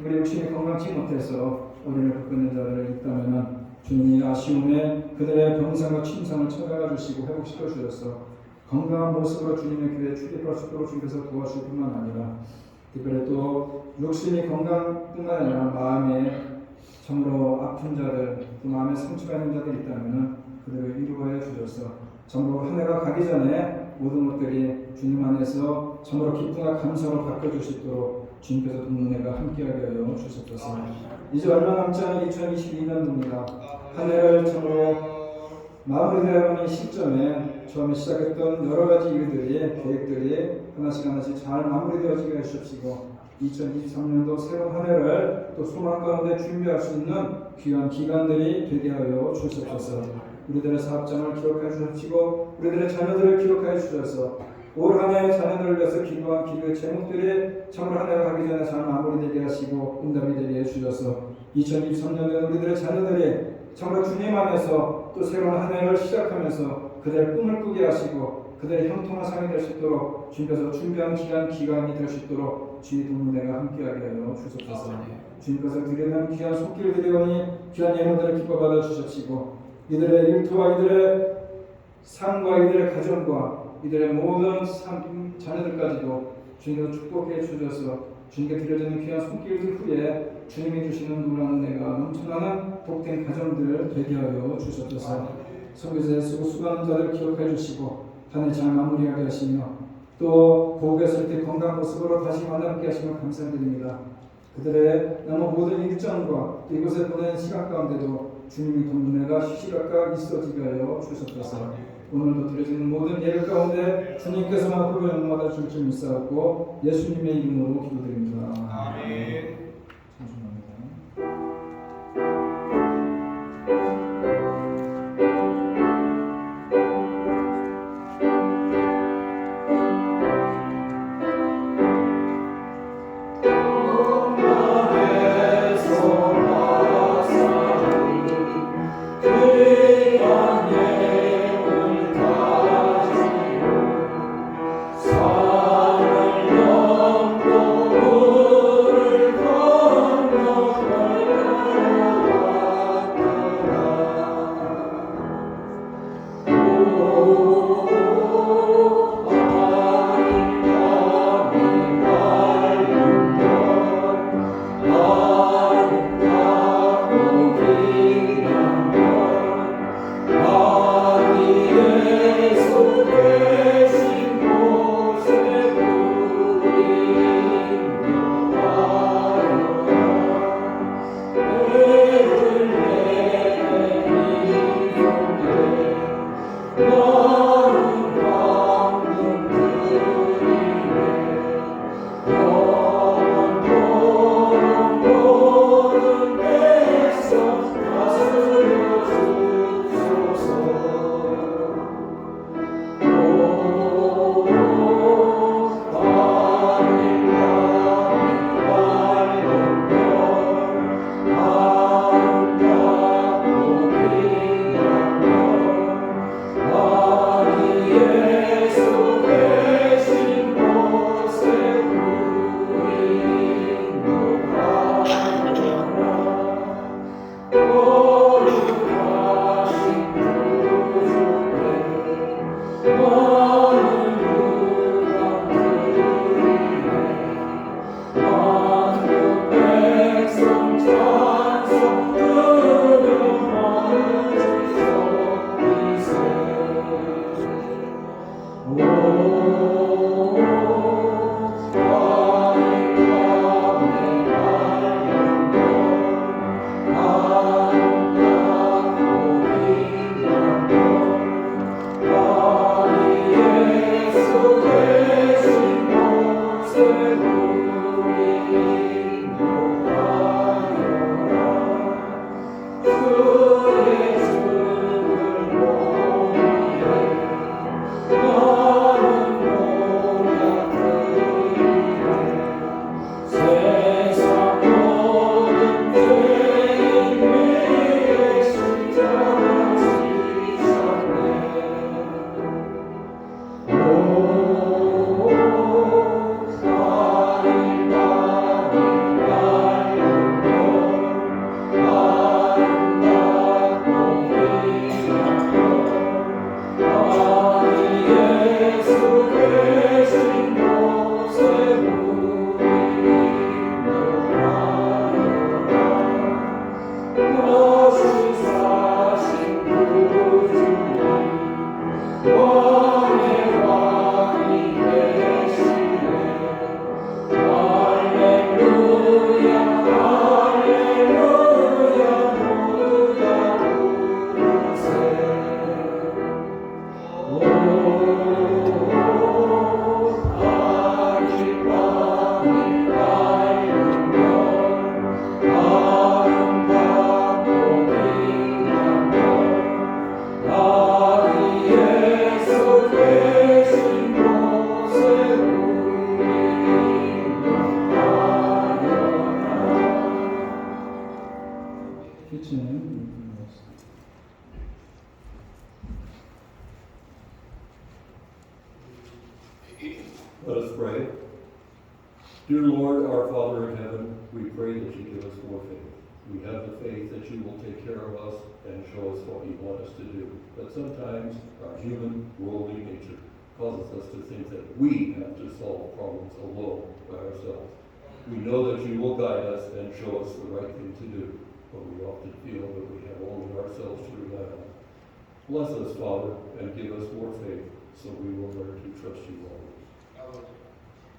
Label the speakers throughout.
Speaker 1: 우리 육신이 건강치 못해서 어린을 겪고 있는 자들이 있다면 주님이 아쉬움에 그들의 병상과 침상을 찾아가 주시고 회복시켜 주셔서 건강한 모습으로 주님의 교회에 출입할 수 있도록 주께서 도와주실 뿐만 아니라 특별히 또 육신이 건강뿐만 아니라 마음에 참으로 아픈 자들, 또 마음에 상처가 있는 자들이 있다면 그들을 위로하여 주셔서 참으로 한 해가 가기 전에 모든 것들이 주님 안에서 참으로 기쁨과 감사로 바꿔줄 수 있도록 주님께서 돕는 해가 함께하게 하여 주셨소서. 이제 얼마 남지 않은 2022년도입니다. 한 해를 참으로 마무리되어가는 시점에 처음에 시작했던 여러 가지 일들이 계획들이 하나씩 잘 마무리되어지게 해주시고 2023년도 새로운 한 해를 또 소망 가운데 준비할 수 있는 귀한 기간들이 되게 하여 주옵소서. 우리들의 사업장을 기억해 주시고 우리들의 자녀들을 기억해 주셔서 올 한 해 자녀들을 위해서 기도한 기도의 제목들이 참으로 한 해가 가기 전에 잘 마무리되게 하시고 응답이 되게 해주셔서 2023년에는 우리들의 자녀들이 참으로 주님 안에서 또 새로운 한 해를 시작하면서 그들의 꿈을 꾸게 하시고 그들의 형통한 삶이 될 수 있도록 주님께서 준비한 기간이 될 수 있도록 주의 동문회가 함께하게 하여 주옵소서. 주님께서 드리는 귀한 손길 드리오니 귀한 예물들을 기뻐 받아 주십시고 이들의 일터와 이들의 삶과 이들의 가정과 이들의 모든 자녀들까지도 주님께서 축복해 주셔서 주님께 드려지는 귀한 손길들 후에 주님이 주시는 놀라운 은혜가 넘쳐나는 복된 가정들 되게 하여 주셨소서. 선교사에 쓰고 수고하는 자들 기억해 주시고 한 해 잘 마무리하게 하시며 또 고국에서 이렇게 건강한 모습으로 다시 만나게 하시며 감사드립니다. 그들의 남은 모든 일정과 또 이곳에 보내는 시간 가운데도 주님이 돕는 해가 시시각각 있어지게 하여 주셨소서. 오늘도 드려지는 모든 예배 가운데 주님께서만 앞으로 영광받아 주실 줄 믿사옵고 예수님의 이름으로 기도드립니다. 아멘.
Speaker 2: 사랑을 넘고
Speaker 1: 부딪히는 일들이었습니다.
Speaker 2: Let us pray. Dear Lord, our Father in heaven, we pray that you give us more faith. We have the faith that you will take care of us and show us what you want us to do. But sometimes our human, worldly nature causes us to think that we have to solve problems alone by ourselves. We know that you will guide us and show us the right thing to do, but we often feel that we have only ourselves to rely on. Bless us, Father, and give us more faith so we will learn to trust you always.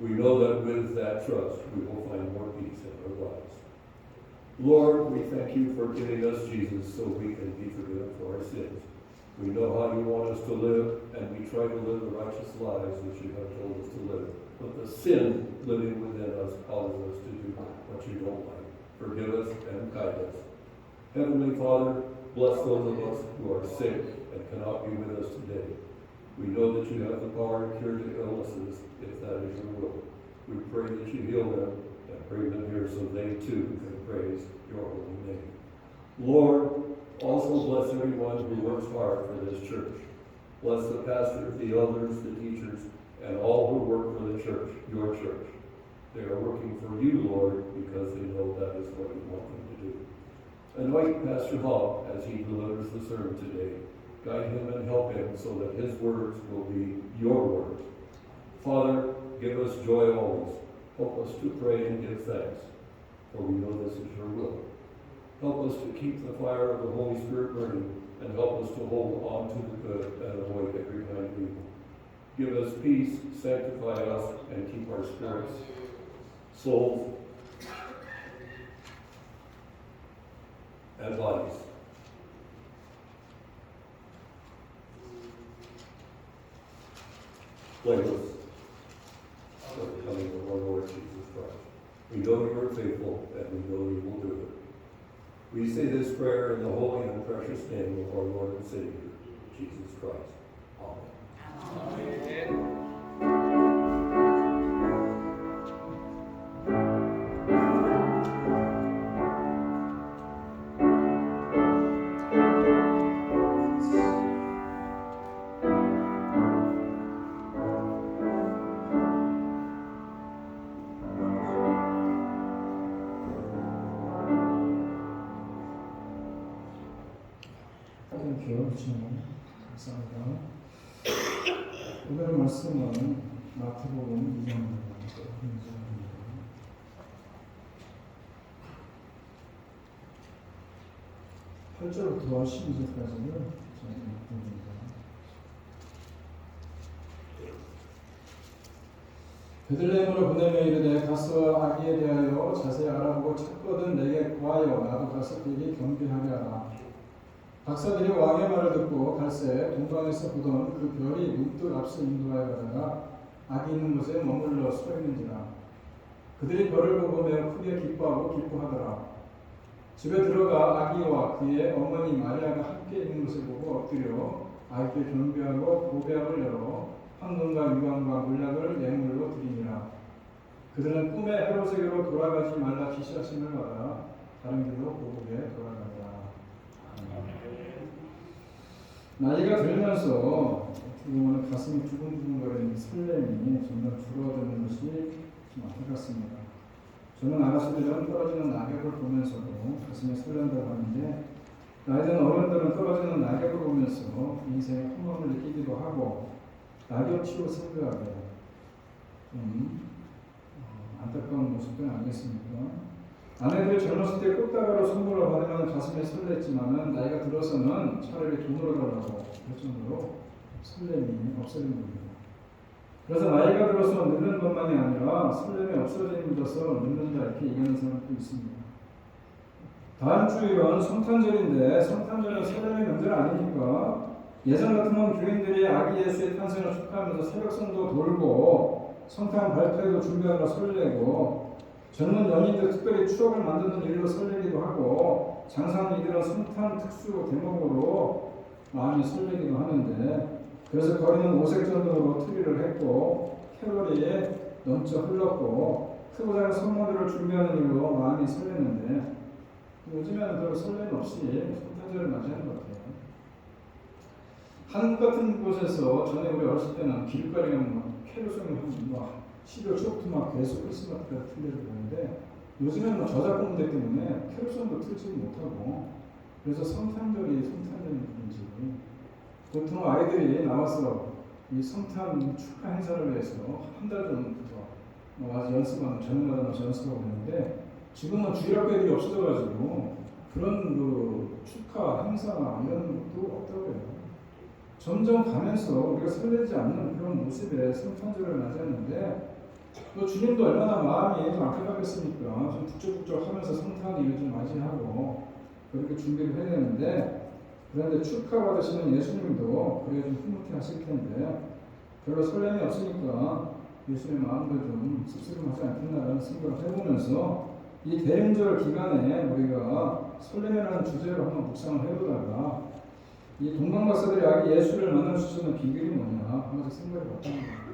Speaker 2: We know that with that trust, we will find more peace in our lives. Lord, we thank you for giving us Jesus so we can be forgiven for our sins. We know how you want us to live, and we try to live the righteous lives that you have told us to live. But the sin living within us causes us to do what you don't like. Forgive us and guide us. Heavenly Father, bless those of us who are sick and cannot be with us today. We know that you have the power to cure the illnesses, if that is your will. We pray that you heal them and bring them here so they too can praise your holy name. Lord, also bless everyone who works hard for this church. Bless the pastor, the elders, the teachers, and all who work for the church, your church. They are working for you, Lord, because they know that is what you want them to do. Anoint Pastor Hall as he delivers the sermon today. Guide him and help him so that his words will be your words. Father, give us joy always. Help us to pray and give thanks, for we know this is your will. Help us to keep the fire of the Holy Spirit burning, and help us to hold on to the good and avoid every kind of evil. Give us peace, sanctify us, and keep our spirits, souls, and bodies. Blameless for the coming of our Lord Jesus Christ. We know you are faithful, and we know you will do it. We say this prayer in the holy and precious name of our Lord and Savior, Jesus Christ. Amen. Amen.
Speaker 1: 감사합니다. 오늘의 말씀은 마태복음 2장입니다. 8절부터 12절까지를 읽습니다. 베들레헴으로 보내며 이르되 가서 아기에 대하여 자세히 알아보고 찾거든 내게 구하여 나도 가서 그에게 경배하게 하라. 박사들이 왕의 말을 듣고 갈새 동방에서 보던 그 별이 문득 앞서 인도하여 가다가 아기 있는 곳에 머물러 서 있는지라. 그들이 별을 보고 매우 크게 기뻐하고 기뻐하더라. 집에 들어가 아기와 그의 어머니 마리아가 함께 있는 것을 보고 엎드려 아기께 경배하고 고배함을 열어 황금과 유황과 몰약을 예물로 드리니라. 그들은 꿈에 헤롯에게로 돌아가지 말라 지시하심을 받아 다른 길로 고국에 돌아가더라. 나이가 들면서 지금은 가슴이 두근두근거리는 설렘이 점점 줄어드는 것이 좀 안타깝습니다. 저는 아가씨들은 떨어지는 낙엽을 보면서도 가슴이 설렌다고 하는데 나이든 어른들은 떨어지는 낙엽을 보면서 인생의 허망을 느끼기도 하고 낙엽치고 생각하게 좀 안타까운 모습도 아니겠습니까? 아내들이 젊었을 때 꽃다발로 선물을 받으면 가슴이 설렜지만은 나이가 들어서는 차라리 돈으로 달라고 할 정도로 설렘이 없어진 겁니다. 그래서 나이가 들어서 늙는 것만이 아니라 설렘이 없어지는 것을 늙는다 이렇게 얘기하는 사람도 있습니다. 다음 주일은 성탄절인데 성탄절은 설렘의 명절 아닙니까? 예전 같으면 교인들이 아기 예수의 탄생을 축하하면서 새벽성도 돌고 성탄 발표회도 준비하느라 설레고 젊은 연인들 특별히 추억을 만드는 일로 설레기도 하고 장사하는 성탄 특수 대목으로 마음이 설레기도 하는데 그래서 거리는 오색전등으로 트리를 했고 캐롤이 넘쳐 흘렀고 크고 작은 선물들을 준비하는 일로 마음이 설레는데 요즘에는 별로 설렘 없이 성탄절을 맞이하는 것 같아요. 한국 같은 곳에서 전에 우리 어렸을 때는 길거리에 막 캐롤송이 막 12월 초부터 막 계속 크리스마스가 틀려져 가는데 요즘에는 뭐 저작권 문제 때문에 캐롤송도 틀지 못하고 그래서 성탄절인지 보통 아이들이 나와서 이 성탄 축하 행사를 위해서 한 달 전부터 와서 연습하는 저녁마다 와서 연습하고 있는데 지금은 주일학교들이 없어져가지고 그런 그 축하 행사나 이런 것도 없다고 해요. 점점 가면서 우리가 설레지 않는 그런 모습에 성탄절을 맞이했는데 또 주님도 얼마나 마음이 좀 아프겠습니까? 좀 북적북적 하면서 성탄일을 좀 맞이하고 그렇게 준비를 해야 되는데 그런데 축하받으시는 예수님도 그게 좀 흐뭇해 하실 텐데 별로 설렘이 없으니까 예수님의 마음도 좀 씁쓸하지 않겠나라는 생각을 해보면서 이 대림절 기간에 우리가 설렘이라는 주제로 한번 묵상을 해보다가 이 동방박사들이 아기 예수를 만날 수 있는 비결이 뭐냐 한 가지 생각을 해봤습니다.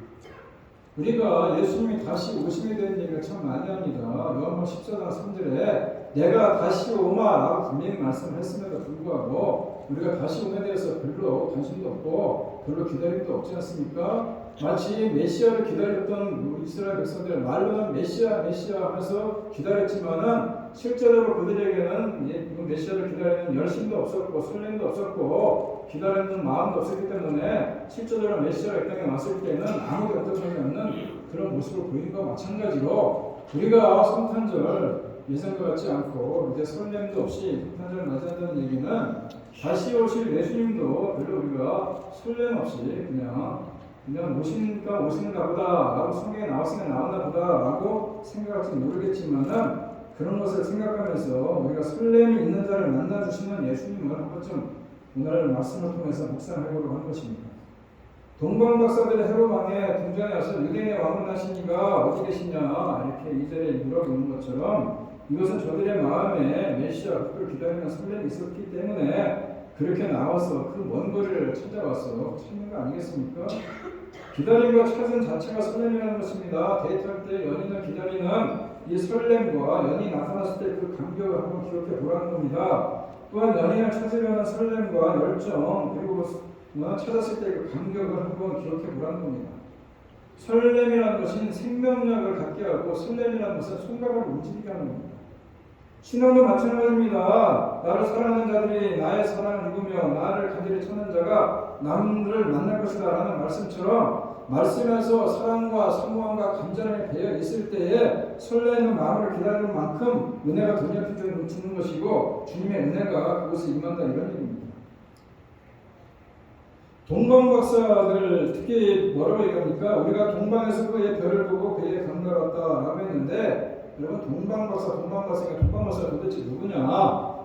Speaker 1: 우리가 예수님이 다시 오심에 대한 얘기를 참 많이 합니다. 요한복음 14장 3절에 내가 다시 오마라고 분명히 말씀을 했음에도 불구하고 우리가 다시 오에 대해서 별로 관심도 없고 별로 기다림도 없지 않습니까? 마치 메시아를 기다렸던 우리 이스라엘 백성들 말로는 메시아 하면서 기다렸지만은 실제로 그들에게는 이 메시아를 기다리는 열심도 없었고 설렘도 없었고 기다리는 마음도 없었기 때문에 실제로 메시아가 이 땅에 왔을 때는 아무도 영접하지 않는 그런 모습을 보이는 것과 마찬가지로 우리가 성탄절 예전과 같지 않고 이제 설렘도 없이 성탄절을 맞이한다는 얘기는 다시 오실 예수님도 별로 우리가 설렘 없이 그냥 오시는가 보다 라고 성경에 나왔으니까 나왔나 보다 라고 생각할지 모르겠지만은 그런 것을 생각하면서 우리가 설렘이 있는 자를 만나주시는 예수님을 한 번쯤 오늘 말씀을 통해서 묵상해보려고 하는 것입니다. 동방박사들의 헤롯 왕의 궁전에 와서 유대인의 왕을 하시니가 어디 계시냐 이렇게 이절에 물어보는 것처럼 이것은 저들의 마음에 메시아 그를 기다리는 설렘이 있었기 때문에 그렇게 나와서 그 먼 거리를 찾아와서 찾는 거 아니겠습니까? 기다림과 찾은 자체가 설렘이라는 것입니다. 데이트할 때 연인을 기다리는 이 설렘과 연인이 나타났을 때 그 감격을 한번 기억해 보라는 겁니다. 또한 연인을 찾으려는 설렘과 열정 그리고 찾았을 때 그 감격을 한번 기억해 보라는 겁니다. 설렘이라는 것은 생명력을 갖게 하고 설렘이라는 것은 손가락을 움직이게 하는 겁니다. 신앙도 마찬가지입니다. 나를 사랑하는 자들이 나의 사랑을 입으며 나를 간절히 찾는 자가 남들을 만날 것이다 라는 말씀처럼 말씀에서 사랑과 사모함과 간절함이 배어 있을 때에 설레는 마음을 기다리는 만큼 은혜가 돈옆이 주는 것이고 주님의 은혜가 그곳에 임한다 이런 얘기입니다. 동방박사들 특히 뭐라고 얘기합니까? 우리가 동방에서 그의 별을 보고 그의 감가랐다라고 했는데 여러분 동방박사가 도대체 누구냐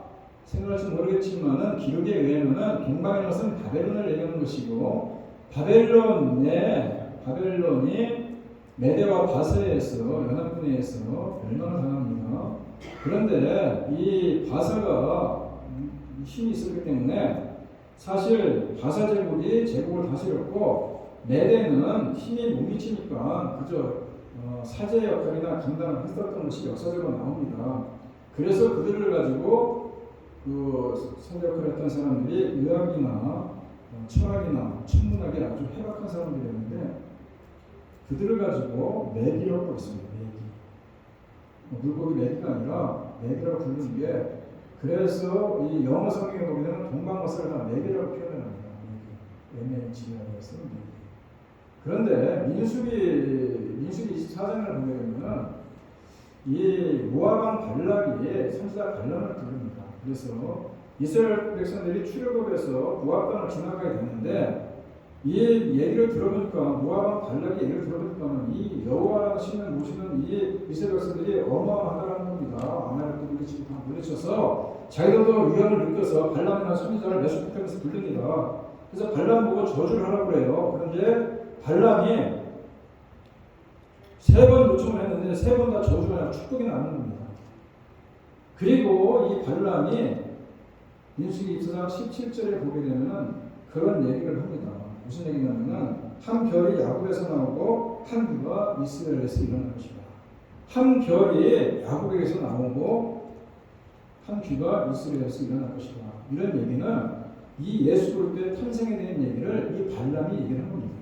Speaker 1: 생각할지 모르겠지만은 기록에 의하면은 동방이라는 것은 바벨론을 얘기하는 것이고 바벨론이 메대와 바사에서 연합군에서 멸망을 당합니다. 그런데 이 바사가 힘이 있었기 때문에 사실 바사 제국이 제국을 다스렸고 메대는 힘이 못 미치니까 그저 사제 역할이나 감당을 했었던 것이 역사적으로 나옵니다. 그래서 그들을 가지고 그 사제 역할을 했던 사람들이 의학이나 철학이나 천문학이 아주 해박한 사람들이었는데 그들을 가지고 매기라고 했습니다. 매기. 물고기 매기가 아니라 매기라고 부르는 게 그래서 이 영어 성경에 보면 동방박사를 다 매기라고 표현합니다. MH라고 해서 매기. 그런데 민수기 24장을 보면 이 모압왕 발락이 선지자 발람을 부릅니다. 그래서 이스라엘 백성들이 출애굽에서 모압 땅을 지나가게 됐는데 이 얘기를 들어보니까 모압왕 발락의 얘기를 들어보니까 이 여호와라는 신을 모시는 이 이스라엘 백성들이 어마어마하다는 겁니다. 아말렉들이 지금 다 물리쳐서 자기들도 위험을 느껴서 발람이라는 선지자를 메소포타미아에서 불립니다. 그래서 발람 보고 저주를 하라고 그래요. 그런데 발람이 3번 요청을 했는데 3번 다 저주가 아니라 축복이 나는 겁니다. 그리고 이 발람이 민수기 2장 17절에 보게 되면은 그런 얘기를 합니다. 무슨 얘기냐면은 한 별이 야곱에서 나오고 한 비가 이스라엘에서 일어날 것이다. 한 별이 야곱에게서 나오고 한 귀가 이스라엘에서 일어날 것이다. 이런 얘기는 이 예수 그리스도의 탄생에 대한 얘기를 이 발람이 얘기하는 겁니다.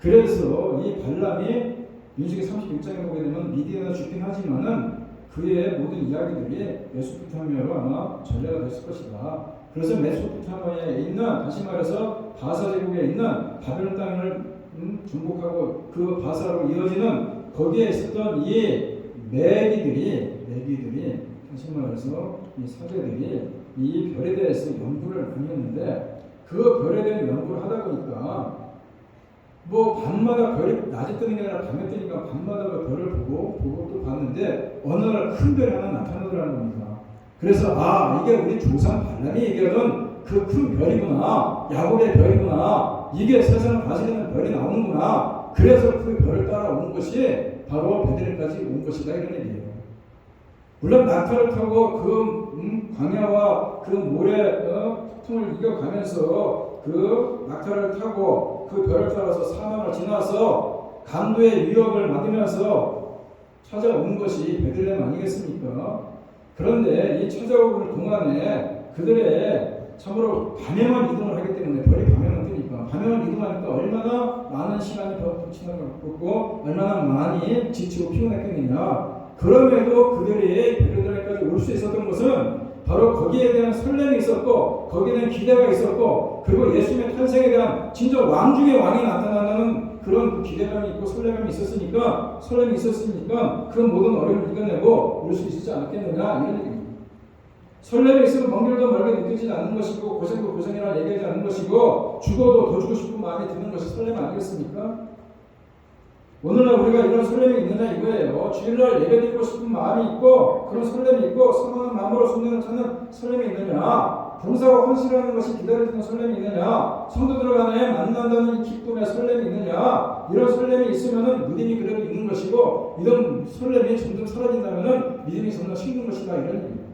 Speaker 1: 그래서 이 발람이 민수기 36장에 보게 되면 미디안에 죽긴 하지만은 그의 모든 이야기들이 메소포타미아로 아마 전래가 됐을 것이다. 그래서 메소포타미아에 있는, 다시 말해서 바사 제국에 있는 바벨론 땅을 정복하고 그 바사로 이어지는 거기에 있었던 이 매기들이 다시 말해서 이 사제들이 이 별에 대해서 연구를 많이 했는데 그 별에 대한 연구를 하다 보니까 뭐 밤마다 별이 낮에 뜨는 게 아니라 밤에 뜨니까 밤마다 그 별을 보고 또 봤는데 어느 날 큰 별이 하나 나타나더라는 겁니다. 그래서 이게 우리 조상 발람이 얘기하던 그 큰 별이구나, 야곱의 별이구나, 이게 세상을 다스리는 별이 나오는구나. 그래서 그 별을 따라온 것이 바로 베들레헴까지 온 것이다, 이런 얘기예요. 물론 낙타를 타고 그 광야와 그 모래 폭풍을 이겨가면서 그 낙타를 타고 그 별을 따라서 사막을 지나서 강도의 위협을 맞으면서 찾아온 것이 베들레헴 아니겠습니까? 그런데 이 찾아오는 동안에 그들의 참으로 밤에만 이동을 하기 때문에 별이 밤에만 뜨니까 밤에만 이동하니까 얼마나 많은 시간이 지나갔고 얼마나 많이 지치고 피곤했겠느냐. 그럼에도 그들이 베들레헴까지 올 수 있었던 것은 바로 거기에 대한 설렘이 있었고 거기에 대한 기대가 있었고 그리고 예수님의 탄생에 대한 진짜 왕 중의 왕이 나타나는 그런 기대감이 있고 설렘이 있었으니까 그 모든 어려움을 이겨내고 올 수 있지 않았겠느냐, 이런 얘기입니다. 설렘이 있으면 먼 길도 멀게 느껴지지 않는 것이고 고생도 고생이라 얘기하지 않는 것이고 죽어도 더 주고 싶은 마음이 드는 것이 설렘 아니겠습니까? 오늘날 우리가 이런 설렘이 있느냐 이거예요. 주일날 예배드리고 싶은 마음이 있고 그런 설렘이 있고 선한 마음으로 성령을 찾는 설렘이 있느냐, 봉사와 헌신하는 것이 기다려지는 설렘이 있느냐, 성도들 간에 만난다는 기쁨의 설렘이 있느냐, 이런 설렘이 있으면은 믿음이 그래도 있는 것이고 이런 설렘이 점점 사라진다면은 믿음이 점점 식는 것이다, 이런 얘기입니다.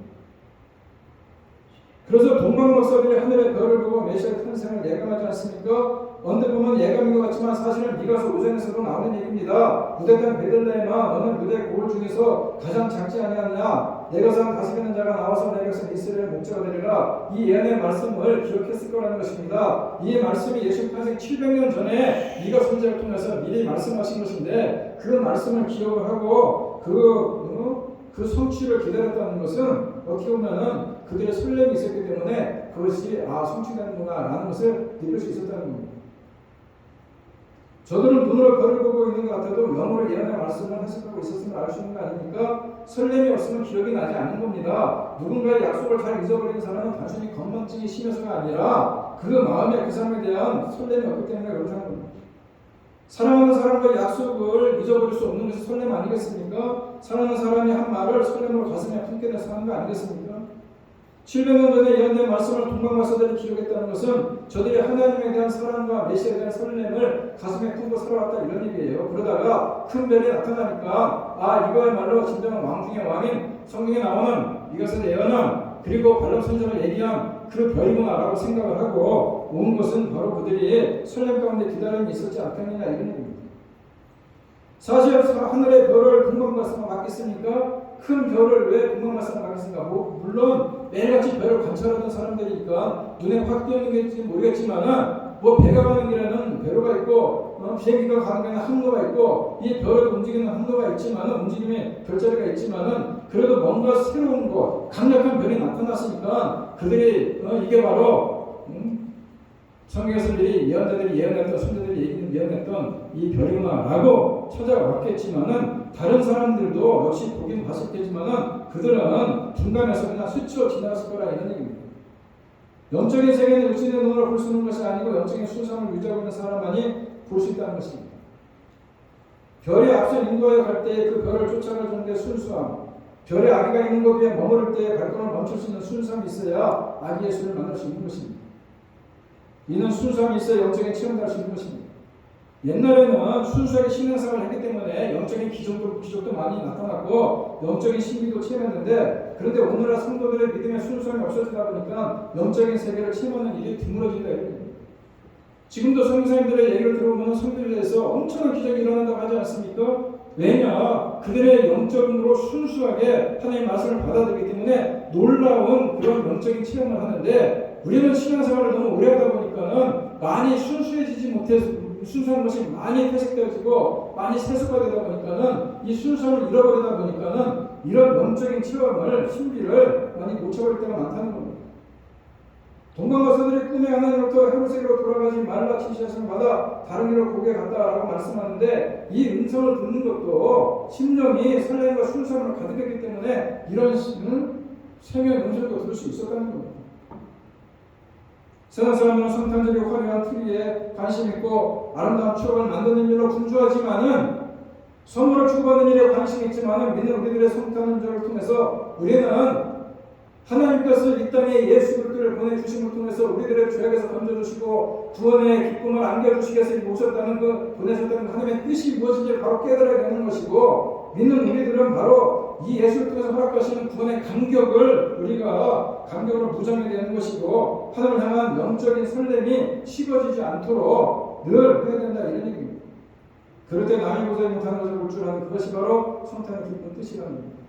Speaker 1: 그래서 동방 목사들이 하늘의 별을 보고 메시아의 탄생을 예감하지 않습니까? 언뜻 보면 예감인 것 같지만 사실은 미가서 5장에서도 나오는 얘기입니다. 유대 땅 베들레헴아 너는 유대 고을 중에서 가장 작지 아니하느냐, 내 것을 다스리는 자가 나와서 내 백성 이스라엘 목자가 되리라. 이 예언의 말씀을 기억했을 거라는 것입니다. 이 말씀이 예수 탄생 700년 전에 미가 선지자를 통해서 미리 말씀하신 것인데 그 말씀을 기억을 하고 그 성취를 기다렸다는 것은 어떻게 보면은 그들의 설렘이 있었기 때문에 그것이 성취되는구나 라는 것을 느낄 수 있었다는 겁니다. 저들은 눈으로 별을 보고 있는 것 같아도 영으로 예언의 말씀을 해석하고 있었음을 알 수 있는 거 아닙니까? 설렘이 없으면 기억이 나지 않는 겁니다. 누군가의 약속을 잘 잊어버리는 사람은 단순히 건망증이 심해서가 아니라 그 마음에 그 사람에 대한 설렘이 없기 때문에 그렇다는 겁니다. 사랑하는 사람과의 약속을 잊어버릴 수 없는 것이 설렘 아니겠습니까? 사랑하는 사람이 한 말을 설렘으로 가슴에 품게 돼서 하는 거 아니겠습니까? 700년 전에 예언된 말씀을 동방마사들이 기록했다는 것은 저들이 하나님에 대한 사랑과 메시아에 대한 설렘을 가슴에 품고 살아왔다, 이런 얘기예요. 그러다가 큰 별이 나타나니까 이거야말로 진정한 왕 중의 왕인 성경에 나오는 이것은 예언은 그리고 발람 선지자가 얘기한 그 별이구나 라고 생각을 하고 온 것은 바로 그들이 설렘 가운데 기다림이 있었지 않겠느냐, 이런 얘기입니다. 사실 하늘의 별을 동방마사가 맡겼으니까 큰 별을 왜 동방마사가 맡겼습니까? 물론 매일같이 별을 관찰하던 사람들이니까 눈에 확 띄는 게 모르겠지만은 배가 가는 길에는 배로가 있고 비행기가 가는 길에는 항로가 있고 이 별을 움직이는 항로가 있지만은 움직임의 별자리가 있지만은 그래도 뭔가 새로운 것, 강력한 별이 나타났으니까 그들이 이게 바로 성경에서 미리 예언자들이 예언했던, 선자들이 예언했던 이 별이구나라고 찾아왔겠지만은 다른 사람들도 역시 보긴 봤을 테지만은 그들은 중간에서 그냥 스쳐 지나갔을 거라, 이런 얘기입니다. 영적인 세계는 육신의 눈으로 볼 수 있는 것이 아니고 영적인 순수함을 유지하고 있는 사람만이 볼 수 있다는 것입니다. 별이 앞서 인도하여 갈 때 그 별을 쫓아가는 데 순수함, 별의 아기가 있는 곳 위에 머무를 때 발걸음을 멈출 수 있는 순수함이 있어야 아기 예수를 만날 수 있는 것입니다. 이는 순수함이 있어야 영적인 체험을 할 수 있는 것입니다. 옛날에는 순수하게 신앙생활을 했기 때문에 영적인 기적도 많이 나타났고 영적인 신비도 체험했는데, 그런데 오늘날 성도들의 믿음의 순수함이 없어지다 보니까 영적인 세계를 체험하는 일이 드물어진다, 이겁니다. 지금도 선교사님들의 얘기를 들어보면 성도들에서 엄청난 기적이 일어난다고 하지 않습니까? 왜냐? 그들의 영적으로 순수하게 하나님의 말씀을 받아들이기 때문에 놀라운 그런 영적인 체험을 하는데, 우리는 신앙생활을 너무 오래 하다 보니까는 많이 순수해지지 못해서, 순수한 것이 많이 퇴색되어지고 많이 세속화 되다 보니까는 이 순수함을 잃어버리다 보니까는 이런 영적인 체험을, 신비를 많이 놓쳐버릴 때가 많다는 겁니다. 동방박사들이 꿈에 하나님으로부터 헤르세로 돌아가지 말라 지시하심을 받아 다른 길로 고개 갔다라고 말씀하는데, 이 음성을 듣는 것도 심령이 설렘과 순수함으로 가득했기 때문에 이런 생명의 음성도 들을 수 있었다는 겁니다. 세상 사람들은 성탄절이 화려한 트리에 관심 있고 아름다운 추억을 만드는 일로 분주하지만은, 선물을 주고받는 일에 관심이 있지만은, 믿는 우리들의 성탄절을 통해서 우리는 하나님께서 이 땅에 예수 그리스도를 보내주심을 통해서 우리들의 죄악에서 건져주시고 구원의 기쁨을 안겨주시기 위해서 오셨다는 그 보내셨다는 하나님의 뜻이 무엇인지 바로 깨달아야 되는 것이고, 믿는 우리들은 바로 이 예수를 통해서 허락하시는 구원의 감격을 우리가 감격으로 무장해야 되는 것이고, 하나님을 향한 영적인 설렘이 식어지지 않도록 늘 해야 된다, 이런 얘기입니다. 그럴 때 남이 보지 못하는 것을 볼 줄 아는 그것이 바로 성탄의 기쁜 뜻이라는 겁니다.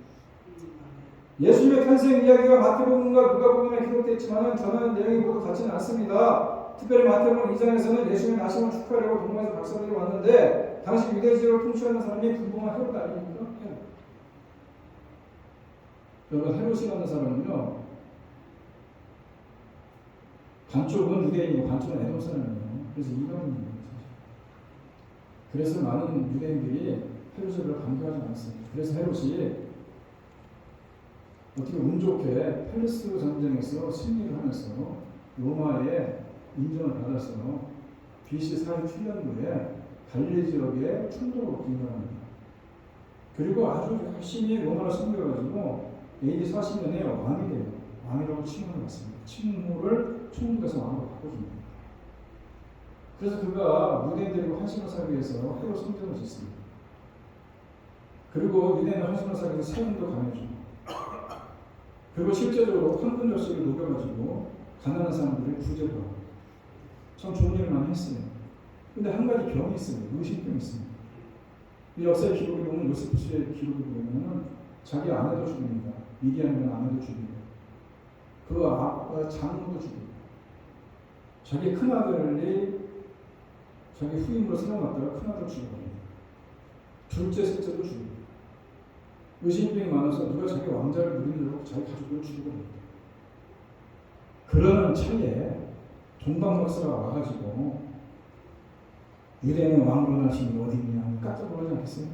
Speaker 1: 예수님의 탄생 이야기가 마태복음과 누가복음에 기록되었지만 전하는 내용이 모두 같지는 않습니다. 특별히 마태복음 2장에서는 예수님의 나심을 축하하려고 동방에서 박사들이 왔는데, 당시 유대 지역을 통치하는 사람이 분봉한 헤롯 아닙니까? 여러분, 헤롯이라는 사람은요, 반쪽은 유대인이고 반쪽은 에돔 사람이에요. 그래서 이방인이에요. 그래서 많은 유대인들이 헤롯을 별로 반겨하지 않았어요. 그래서 헤롯이 어떻게 운 좋게 펠리스 전쟁에서 승리를 하면서 로마의 인정을 받아서 BC 47년도에 갈릴리 지역에 총독으로 기임합니다. 그리고 아주 열심히 로마를 섬겨가지고 AD 40년에 왕이 돼요. 왕이라고 칭호를 받습니다. 칭호를 총독에서 왕으로 바꿔줍니다. 그래서 그가 유대인들과 환심을 사기 위해서 헤롯 성전을 짓습니다. 그리고 유대인의 환심을 사기 위해서 세금도 강해주고, 그리고 실제적으로 황금 젖소를 녹여가지고 가난한 사람들을 구제도 하고, 참 좋은 일을 많이 했어요. 근데 한 가지 병이 있어요. 의심병이 있습니다. 이 역사의 기록을 보면, 요세푸스의 기록을 보면 자기 아내도 죽입니다. 미디안이라는 아내도 죽이고, 그 아빠 장모도 죽이고, 자기 큰아들이 자기 후임으로 세워놨다가 큰아들 죽여버립니다. 둘째, 셋째도 죽이고, 의심병이 많아서 누가 자기 왕자를 누리려고 자기 가족을 죽이고 합니다. 그러는 차에 동방박사가 와가지고 유대인의 왕으로 나신 어디 있냐 깜짝 놀라지 않겠어요?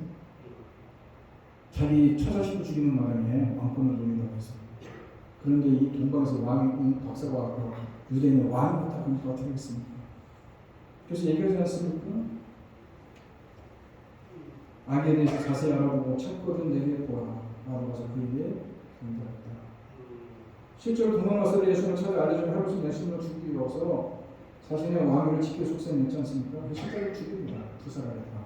Speaker 1: 자기 처자식을 죽이는 바람에 왕권을 노린다고 해서. 그런데 이 동방에서 박사가 와서 유대인의 왕이 못하고 있는 어떻게 하겠습니까? 그래서 얘기하지 않습니까? 악에 대해서 자세히 알아보고 찾거든 내게 보아라 라고 해서 그에게 응답했다. 실제로 동방박사들이 예수님을 찾아 알려주면 헤롯은 예수님을 죽이기 위해서 자신의 왕위를 지킬 속셈이 있지 않습니까? 그 실제로 죽입니다. 두 사람이 다.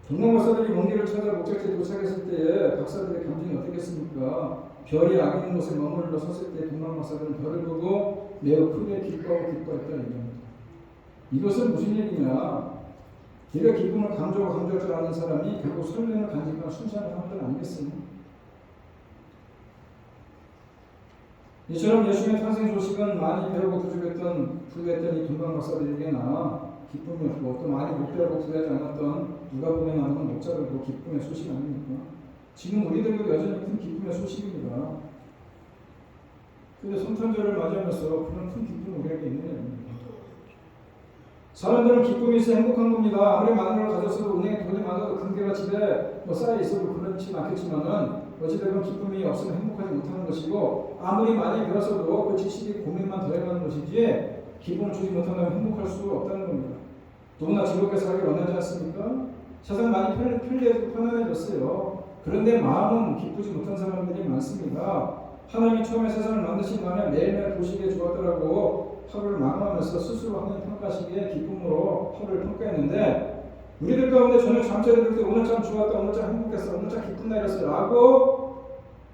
Speaker 1: 동방박사들이 먼 길을 찾아 목적지에 도착했을 때에 박사들의 감정이 어떻겠습니까? 별이 악인 곳에 머물러 섰을 때 동방박사들은 별을 보고 매우 크게 기뻐하고 기뻐했다 얘기합니다. 이것은 무슨 얘기냐? 네가 기쁨을 강조할 줄 아는 사람이 결국 설렘을 간직한 순수한 사람들 아니겠습니까? 이처럼 예수님의 탄생 소식은 많이 배우고 부족했던 이 동방박사들에게나 기쁨이 없고, 또 많이 못 배우고 부유하지 않았던 누가복음에 나오는 목자들도 기쁨의 소식 아닙니까? 지금 우리들도 여전히 큰 기쁨의 소식입니다. 그런데 성탄절을 맞이하면서 그런 큰 기쁨이 우리에게 있느냐? 사람들은 기쁨이 있어야 행복한 겁니다. 아무리 많은 걸 가졌어도, 은행에 돈이 많아도, 금괴가 집에 쌓여 있어도 그렇지 않겠지만은, 어찌되건 기쁨이 없으면 행복하지 못하는 것이고, 아무리 많이 배웠어도 그 지식이 고민만 더해가는 것이지 기쁨을 주지 못한다면 행복할 수 없다는 겁니다. 누구나 즐겁게 살기 원하지 않습니까? 세상 많이 편리해지고 편안해졌어요. 그런데 마음은 기쁘지 못한 사람들이 많습니다. 하나님이 처음에 세상을 만드신 다음에 매일매일 보시기에 좋았더라고 하루를 마감하면서 스스로 하나님 평가하시기에 기쁨으로 하루를 평가했는데, 우리들 가운데 저녁 잠자리 들 때 오늘 참 좋았다, 오늘 참 행복했어, 오늘 참 기쁜 날이었어 라고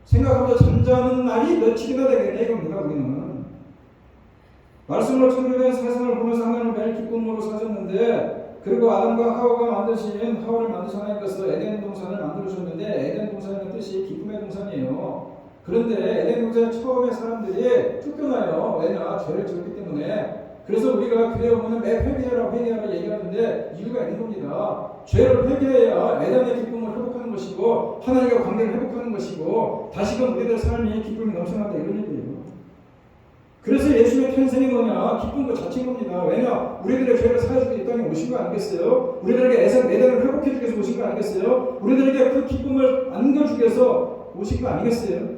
Speaker 1: 생각하면서 잠자는 날이 며칠이나 되겠냐 이겁니다. 우리는 말씀으로 창조된 세상을 보면서 하나님을 매일 기쁨으로 사셨는데, 그리고 아담과 하와가 만드신 하와를 만드신 하나님께서 에덴 동산을 만들어주셨는데 에덴 동산이라는 뜻이 기쁨의 동산이에요. 그런데 에덴 동산에 처음에 사람들이 쫓겨나요. 왜냐? 죄를 지었기 때문에. 그래서 우리가 교회에 오면 매 회개하라 얘기하는데 이유가 있는 겁니다. 죄를 회개해야 에덴의 기쁨을 회복하는 것이고 하나님과 관계를 회복하는 것이고 다시금 우리들 삶이 기쁨이 넘쳐난다 이런 얘기예요. 그래서 예수님의 탄생이 뭐냐? 기쁜 것 자체인 겁니다. 왜냐? 우리들의 죄를 사해주기 이 땅에 오신 거 아니겠어요? 우리들에게 에덴을 회복해주기 위해서 오신 거 아니겠어요? 우리들에게 그 기쁨을 안겨주기 위해서 오신 거 아니겠어요?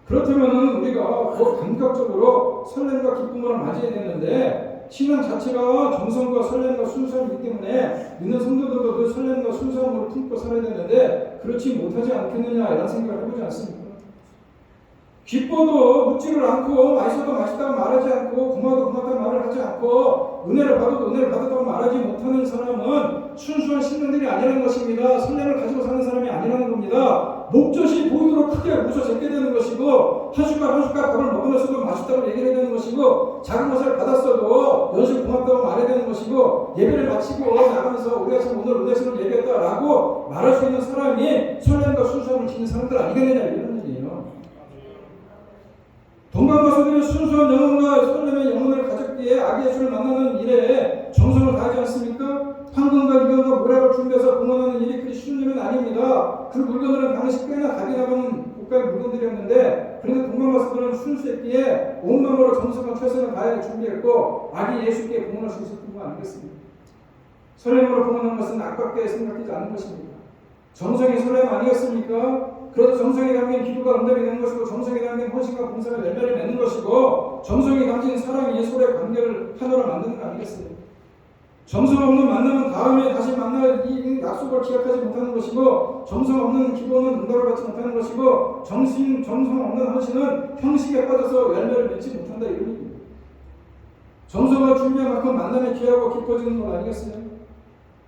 Speaker 1: 그렇다면 우리가 더 감각적으로 설렘과 기쁨을 맞이해야 되는데 신앙 자체가 정성과 설렘과 순수함이기 때문에 믿는 성도들도 그 설렘과 순수함을 품고 살아야 되는데 그렇지 못하지 않겠느냐 이런 생각을 해보지 않습니까? 기뻐도 묻지를 않고 맛있어도 맛있다고 말하지 않고 고마워도 고맙다고 말을 하지 않고 은혜를 받아도 은혜를 받았다고 말하지 못하는 사람은 순수한 신앙들이 아니라는 것입니다. 설렘을 가지고 사는 사람이 아니라는 겁니다. 목젖이 보이도록 크게 웃어 제게 되는 것이고 한 숟갈 밥을 먹으면서도 맛있다고 얘기를 해야 되는 것이고 작은 것을 받았어도 연식 고맙다고 말해야 되는 것이고 예배를 마치고 나가면서 우리가 참 오늘 은혜스러운 예배였다라고 말할 수 있는 사람이 설렘과 순수함을 지닌 사람들 아니겠느냐 이런 얘기예요. 동방가수들이 순수한 영혼과 설렘의 영혼을 가졌기에 아기 예수를 만나는 일에 정성을 다하지 않습니까? 황금과 유경과 모략을 준비해서 공헌하는 일이 그리 쉬운 일은 아닙니다. 그 물건들은 당시 꽤나 값이 나가는 고가의 물건들이었는데 그런데 동방가수들은 순수했기에 온 마음으로 정성과 최선을 다해 준비했고 아기 예수께 공헌할 수 있었던 거 아니겠습니까? 설렘으로 공헌한 것은 아깝게 생각되지 않는 것입니다. 정성이 설렘 아니겠습니까? 그래서 정성이 담긴 기도가 응답이 되는 것이고 정성이 담긴 헌신과 봉사가 열매를 맺는 것이고 정성이 담긴 사랑이 서로의 관계를 하나로 만드는 거 아니겠어요? 정성 없는 만남은 다음에 다시 만날 이 약속을 기억하지 못하는 것이고 정성 없는 기도는 응답을 받지 못하는 것이고 정성 없는 헌신은 형식에 빠져서 열매를 맺지 못한다 이런 얘기입니다. 정성과 준비한 만큼 만남이 귀하고 깊어지는 것 아니겠어요?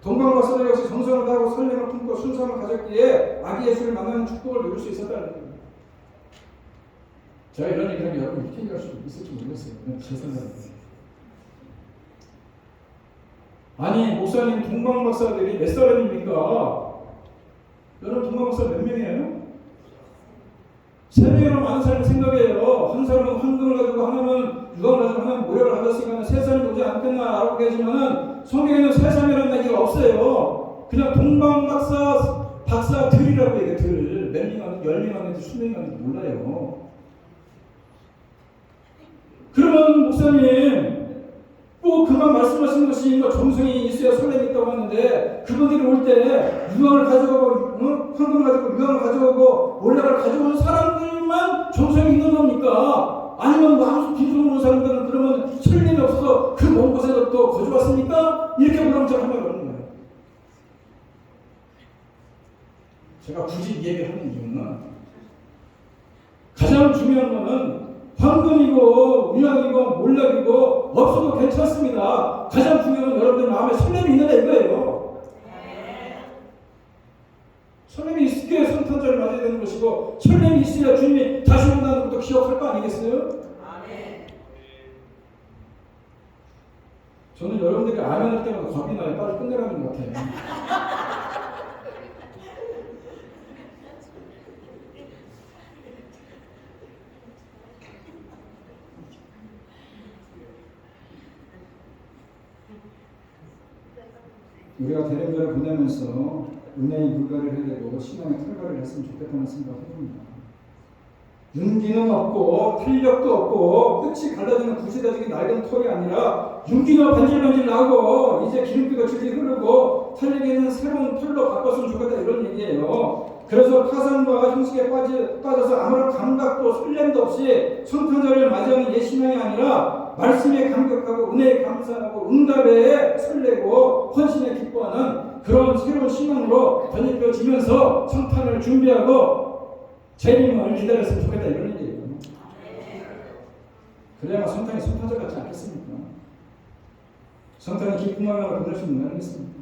Speaker 1: 동방가수들 역시 정성을 다하고 설렘을 품고 순수함을 가졌기에 아기 예수를 만나는 축복을 누릴 수 있었다는 겁니다. 제가 이런 얘기하면 여러분 이렇게 얘기할 수 있을지 모르겠어요. 제 생각입니다. 아니 목사님 동방박사들이 몇 사람입니까? 여러분 동방박사 몇 명이에요? 3명이나 많은 사람이 생각해요. 한 사람은 황금을 가지고 하나는 유광을 가지고 하나는 모략을 가졌으니까 3사람이 오지 않겠나라고 하지만은 성경에는 3사람이라는 얘기가 없어요. 그냥 동방박사들이라고 얘기해요. 들. 몇 명 하는지 10명 하는지 20명 하는지 몰라요. 그러면 목사님 꼭 그만 말씀하시는 것이 정성이 있어야 설렘이 있다고 하는데 그분들이 올 때 유황을 가져오고 황금을 가지고 유황을 가져오고 몰락을 가져오는 사람들만 정성이 있는 겁니까? 아니면 마음속 빈손으로 오는 사람들은 그러면 설렘이 없어서 그 먼 곳에서 또 거주했습니까? 이렇게 물으면 제가 한마디 하는 거예요. 제가 굳이 이 얘기를 하는 이유는 가장 중요한 거는 황금이고 유황이고 몰락이고 없어도 괜찮습니다. 가장 중요한 건 여러분들 마음에 설렘이 있느냐 이거예요. 설렘이 있게 성탄절을 맞아야 되는 것이고 설렘이 있어야 주님이 다시 온다는 것도 기억할 거 아니겠어요? 저는 여러분들이 아멘 할 때마다 겁이 나요. 빨리 끝내라는 것 같아요. 우리가 대련절을 보내면서 은혜의 물갈이를 해야 되고 신앙의 털갈이를 했으면 좋겠다는 생각을 해봅니다. 윤기는 없고 탄력도 없고 끝이 갈라지는 구시다지기 낡은 털이 아니라 윤기가 반질반질 나고 이제 기름기가 줄줄 흐르고 탄력이 있는 새로운 털로 바꿨으면 좋겠다 이런 얘기예요. 그래서 파산과 형식에 빠져서 아무런 감각도 설렘도 없이 성탄절을 맞이하는 옛 신앙이 아니라 말씀에 감격하고 은혜에 감사하고 응답에 설레고 헌신에 기뻐하는 그런 새로운 신앙으로 덧입혀지면서 성탄을 준비하고 재림을 기다렸으면 좋겠다 이런 얘기예요. 그래야만 성탄이 성탄절 같지 않겠습니까? 성탄이 기쁨 하나를 보낼 수 있는 거 아니겠습니까?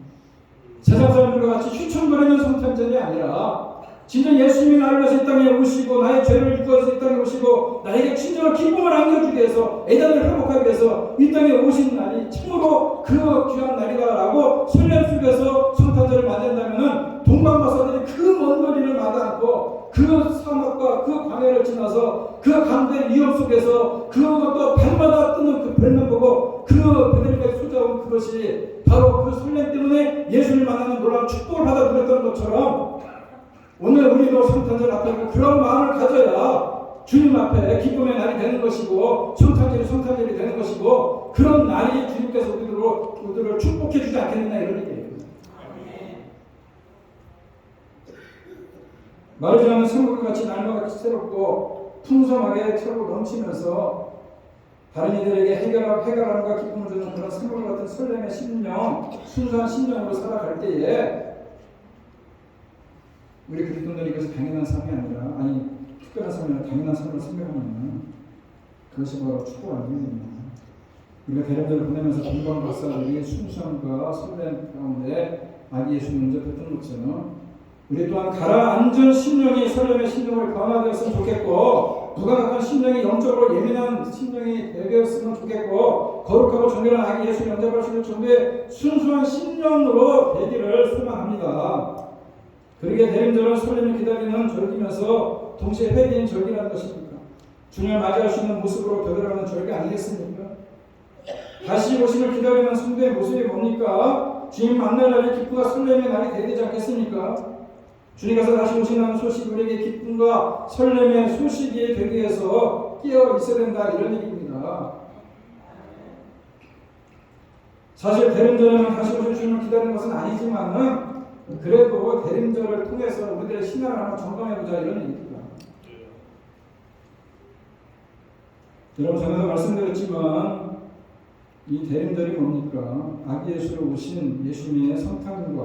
Speaker 1: 세상 사람들과 같이 휘청거리는 성탄절이 아니라 진짜 예수님이 나를 위해서 이 땅에 오시고 나의 죄를 입고서 이 땅에 오시고 나에게 친절한 기쁨을 안겨주기 위해서 애단을 회복하기 위해서 이 땅에 오신 날이 날이 참으로 그 귀한 날이다라고 설렘 속에서 성탄절을 맞이한다면 동방박사들이 그 먼 거리를 마다 않고 그 사막과 그 광야를 지나서 그 강대 위험 속에서 그것도 밤마다 뜨는 그 별만 보고 그 베들레헴에 쏟아온 그것이 바로 그 설렘 때문에 예수를 만나는 놀라운 축복을 받아 누렸던 것처럼 오늘 우리도 성탄절 앞에 그런 마음을 가져야 주님 앞에 기쁨의 날이 되는 것이고 성탄절이 되는 것이고 그런 날이 주님께서 우리를 축복해 주지 않겠느냐 이런 얘기예요. 마르지 않는 성국이 같이 날마다 새롭고 풍성하게 차고 넘치면서 다른 이들에게 해결함과 기쁨을 주는 그런 성국 같은 설렘의 심령, 순수한 심령으로 살아갈 때에 우리 그리스도인들이 이것이 당연한 삶이 아니라 특별한 삶이 아니라 당연한 삶을 생각하면 그것이 바로 축복 아닙니다. 우리가 대련절을 보내면서 동방박사들이 순수함과 설렘 가운데 아기 예수를 영접했던 것처럼 우리 또한 가라앉은 심령이 설렘의 심령으로 변화되었으면 좋겠고 무감각한 심령이 영적으로 예민한 심령이 되었으면 좋겠고 거룩하고 정결한 아기 예수를 영접할 수 있는 정도의 순수한 심령으로 되기를 소망합니다. 그러게 대림절은 설렘을 기다리는 절기면서 동시에 회개인 절기라는 것입니까? 주님을 맞이할 수 있는 모습으로 되돌아가는 절기 아니겠습니까? 다시 오심을 기다리는 성도의 모습이 뭡니까? 주님 만날 날이 기쁨과 설렘의 날이 되지 않겠습니까? 주님께서 다시 오신다는 소식이 우리에게 기쁨과 설렘의 소식이 되기 위해서 끼어 있어야 된다 이런 얘기입니다. 사실 대림절에는 다시 오실 주님을 기다리는 것은 아니지만은 그래도 대림절을 통해서 우리들의 신앙을 한번 점검해보자 이런 얘기입니다. 여러분 전에도 말씀드렸지만 이 대림절이 뭡니까? 아기 예수로 오신 예수님의 성탄의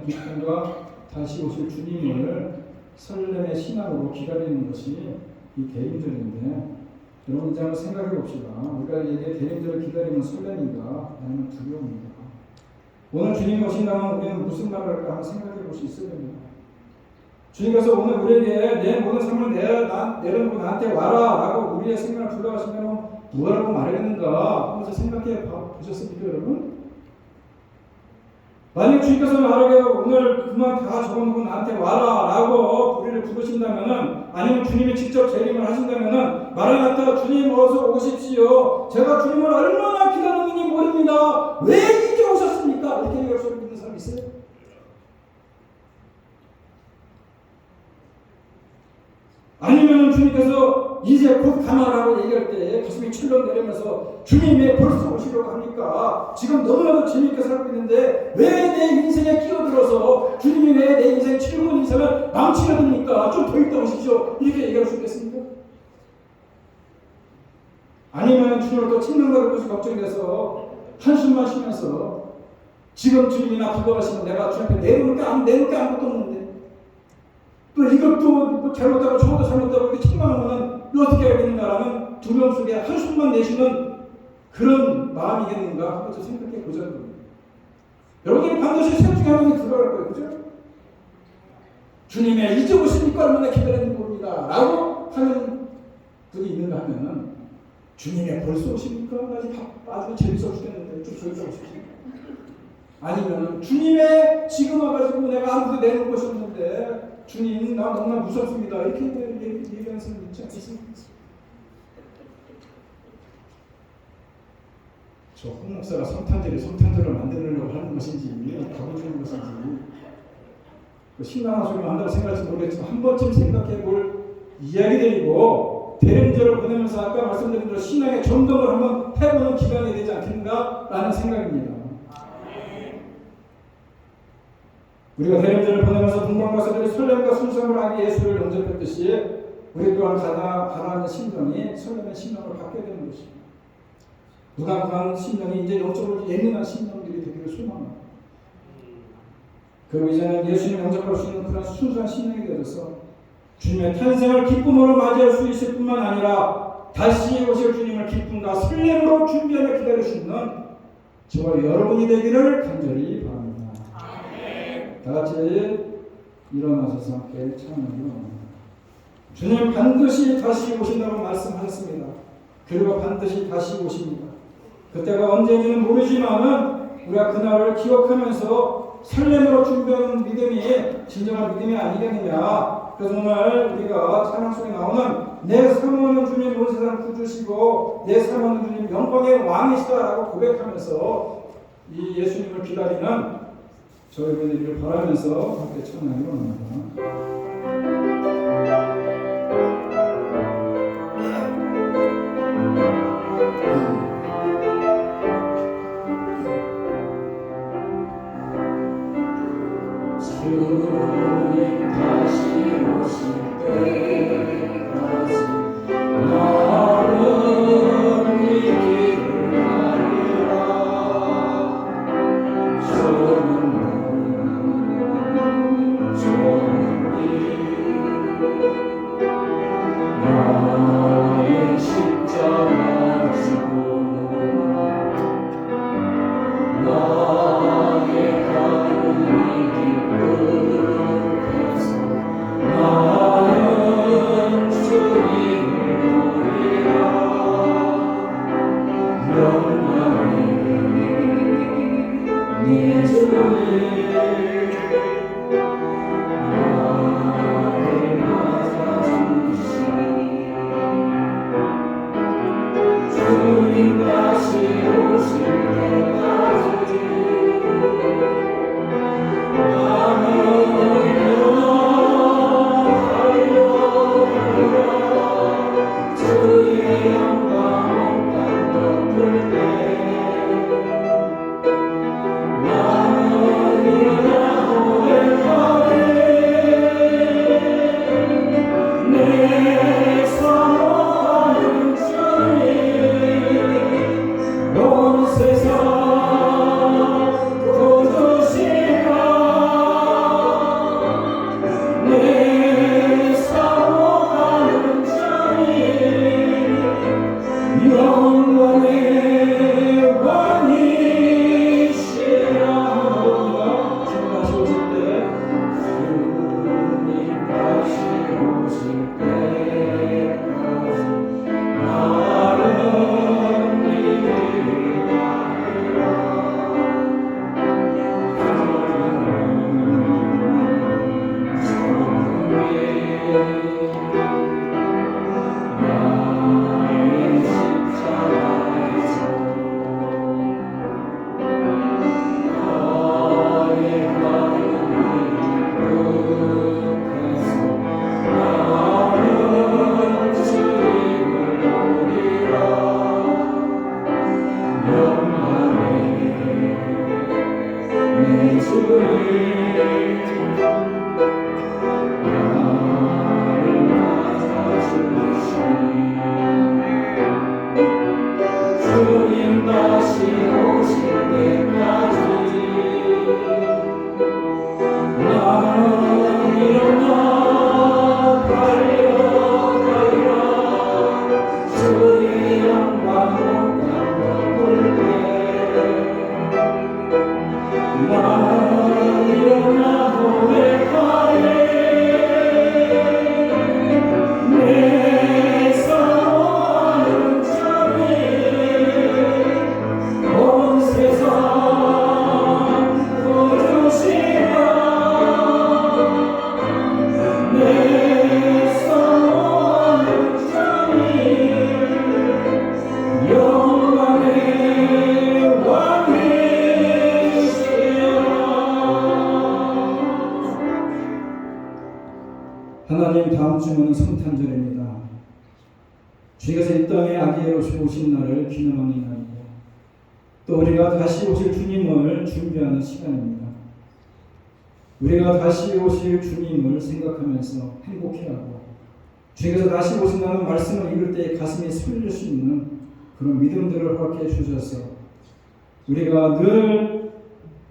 Speaker 1: 기쁨과 다시 오실 주님을 설렘의 신앙으로 기다리는 것이 이 대림절인데 여러분 이제 한번 생각해 봅시다. 우리가 이게 대림절을 기다리는 설렘인가 아니면 두려움인가? 오늘 주님이 오신다면 우리는 무슨 말을 할까 한번 생각해 볼 수 있어야 됩니다. 주님께서 오늘 우리에게 내 모든 삶을 내려놓고 나한테 와라 라고 우리의 생명을 불러가시면 뭐라고 말하겠는가 하면서 생각해 보셨습니까 여러분? 만약 주님께서 말하게 오늘 그만 다 적어놓고 나한테 와라 라고 우리를 부르신다면은 아니면 주님이 직접 재림을 하신다면은 마라나타 주님 어서 오십시오. 제가 주님을 얼마나 기다렸는지 모릅니다. 왜 이제 오셨습니까? 이렇게 얘기할 수 있는 사람 있어요? 아니면 주님께서 이제 곧 가마라고 얘기할 때 가슴이 철렁 내리면서 주님 왜 벌써 오시려고 합니까? 지금 너무나도 재미있게 살고 있는데 왜 내 인생에 끼어들어서 주님이 왜 내 인생 즐거운 인생을 망치려듭니까? 좀 더 있다 오십시오. 이렇게 얘기할 수 있겠습니까? 아니면 주님을 또 책망받을 것이 걱정돼서 한숨만 쉬면서 지금 주님이 나 불러가시면 내가 주님 앞에 내놓을 게 아무것도 없는데 또 이것도 뭐 잘못하고 저것도 잘못하고 이렇게 책망하면 어떻게 해야겠는가라는 두려움 속에 한숨만 내쉬는 그런 마음이겠는가 하면서 생각해 보자는 겁니다. 여러분들이 반드시 셋 중에 한 명이 들어갈 거예요. 그죠? 주님의 이제 오십니까? 얼마나 기다렸는지 모릅니다. 라고 하는 분이 있는가 하면은 주님의 벌써 오십니까? 아주 재밌어 죽겠는데 좀 조용히 오십시오. 아니면 주님의 지금 와가지고 내가 아무도 내놓을 것이 없는데 주님 나 너무나 무섭습니다. 이렇게 얘기하는 사람 있지 않습니까? 저 홍 목사가 성탄절을 만들려고 하는 것인지 가고 주는 것인지 신나는 소리만 한다고 생각할지 모르겠지만 한 번쯤 생각해 볼 이야기들이고 대림절을 보내면서 아까 말씀드린 대로 신앙의 점검을 한번 해보는 기간이 되지 않겠는가라는 생각입니다. 우리가 대림절을 보내면서 동방박사들이 설렘과 순수함을 하기 예수를 영접했듯이 우리 또한 가라앉는 심령이 설렘의 심령으로 바뀌어야 되는 것입니다. 무감각한 심령이 이제 영적으로 예민한 심령들이 되기를 소망합니다. 그리고 이제는 예수님 영접할 수 있는 그런 순수한 심령이 되어서 주님의 탄생을 기쁨으로 맞이할 수 있을 뿐만 아니라 다시 오실 주님을 기쁨과 설렘으로 준비하며 기다릴 수 있는 저와 여러분이 되기를 간절히 바랍니다. 다 같이 일어나셔서 함께 찬양을 합니다. 주님 반드시 다시 오신다고 말씀하셨습니다. 그리고 반드시 다시 오십니다. 그때가 언제인지는 모르지만은 우리가 그날을 기억하면서 설렘으로 준비하는 믿음이 진정한 믿음이 아니겠느냐. 그래서 오늘 우리가 찬양 속에 나오는 내 사모하는 주님 온 세상 구주시고 내 사모하는 주님 영광의 왕이시다라고 고백하면서 이 예수님을 기다리는 저희가 되기를 바라면서 함께 찬양을 합니다.
Speaker 3: 주님 다시 오실 때까지 나는 이 길을 가리라. 좋은 일 나의 십자가 지고 나의 가는 기쁨에서 나는 주님을 보리라. 영광이 내 주님 나를 맞아주시니 주님 다시 오실 때까지 주의 영광 온 땅 덮을 때 나는 일어나고 내 사모하는 주님 온 세상 내 사모하는 주님 영광의 왕이시라. 주님 다시 오실 때까지 나는 이 길을 가리라. 나의 십자가에서 나의 가는 기쁨에서 나는 주님을 보리라. 영광의 내 주님 주님 다시 오실 때까지 나는 일어나 달려가리라. 주의 영광 온 땅 덮을 때 나는 일어나 고백하리. 내 사모하는 주님 온 세상 구주시라. 내 사모하는 주님 영광의 왕이시라.
Speaker 1: 하나님, 다음 주는 성탄절입니다. 주께서 이 땅에 아기로 오신 날을 기념하는 날이고 또 우리가 다시 오실 주님을 준비하는 시간입니다. 우리가 다시 오실 주님을 생각하면서 행복해하고 주께서 다시 오신다는 말씀을 읽을 때 가슴이 설릴 수 있는 그런 믿음들을 허락해 주셔서 우리가 늘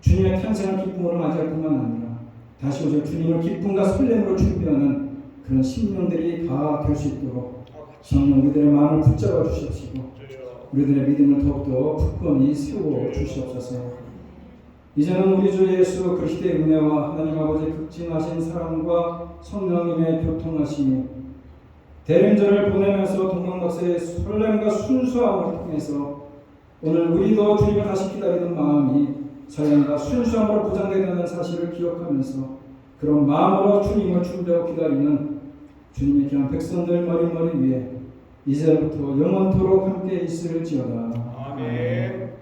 Speaker 1: 주님의 탄생을 기쁨으로 맞이할 뿐만 아니라 다시 오실 주님을 기쁨과 설렘으로 준비하는 그런 심령들이 다 될 수 있도록 성령 우리들의 마음을 붙잡아 주시옵시고 우리들의 믿음을 더욱더 굳건히 세워 주시옵소서. 이제는 우리 주 예수 그리스도의 은혜와 하나님 아버지의 극진하신 사랑과 성령님의 교통하심이 대림절을 보내면서 동방박사의 설렘과 순수함을 통해서 오늘 우리도 주님을 다시 기다리는 마음이 자연과 순수함으로 보장되는 사실을 기억하면서 그런 마음으로 주님을 준비하고 기다리는 주님의 귀한 백성들 머리머리 위에 이제부터 영원토록 함께 있을지어다.
Speaker 4: 아멘.